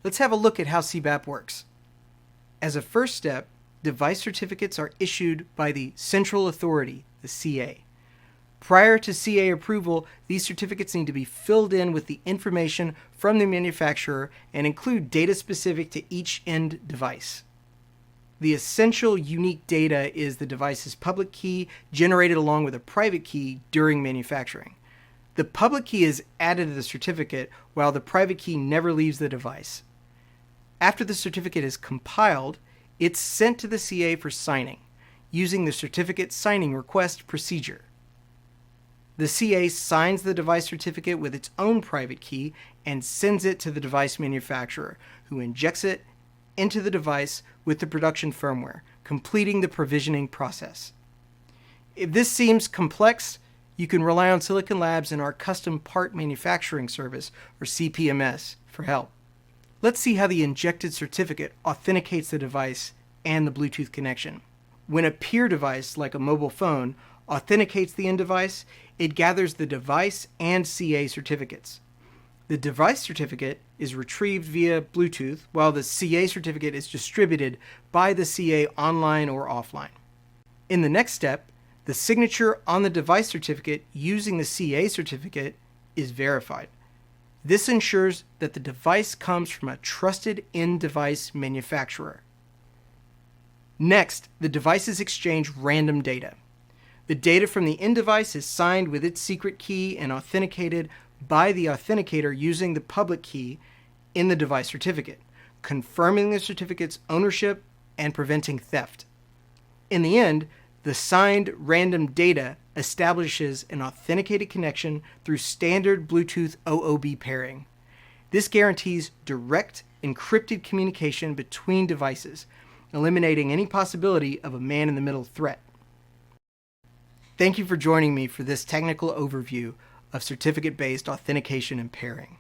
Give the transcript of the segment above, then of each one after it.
Let's have a look at how CBAP works. As a first step, device certificates are issued by the Central Authority, the CA. Prior to CA approval, these certificates need to be filled in with the information from the manufacturer and include data specific to each end device. The essential unique data is the device's public key generated along with a private key during manufacturing. The public key is added to the certificate while the private key never leaves the device. After the certificate is compiled, it's sent to the CA for signing, using the certificate signing request procedure. The CA signs the device certificate with its own private key and sends it to the device manufacturer, who injects it into the device with the production firmware, completing the provisioning process. If this seems complex, you can rely on Silicon Labs and our Custom Part Manufacturing Service, or CPMS, for help. Let's see how the injected certificate authenticates the device and the Bluetooth connection. When a peer device, like a mobile phone, authenticates the end device, it gathers the device and CA certificates. The device certificate is retrieved via Bluetooth, while the CA certificate is distributed by the CA online or offline. In the next step, the signature on the device certificate using the CA certificate is verified. This ensures that the device comes from a trusted end device manufacturer. Next, the devices exchange random data. The data from the end device is signed with its secret key and authenticated by the authenticator using the public key in the device certificate, confirming the certificate's ownership and preventing theft. In the end, the signed random data establishes an authenticated connection through standard Bluetooth OOB pairing. This guarantees direct encrypted communication between devices, eliminating any possibility of a man-in-the-middle threat. Thank you for joining me for this technical overview of certificate-based authentication and pairing.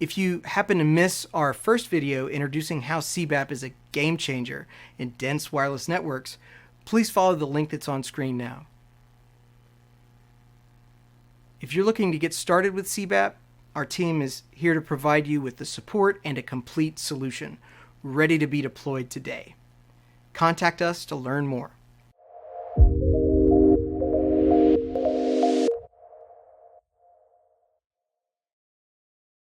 If you happen to miss our first video introducing how CBAP is a game changer in dense wireless networks, please follow the link that's on screen now. If you're looking to get started with CBAP, our team is here to provide you with the support and a complete solution, ready to be deployed today. Contact us to learn more.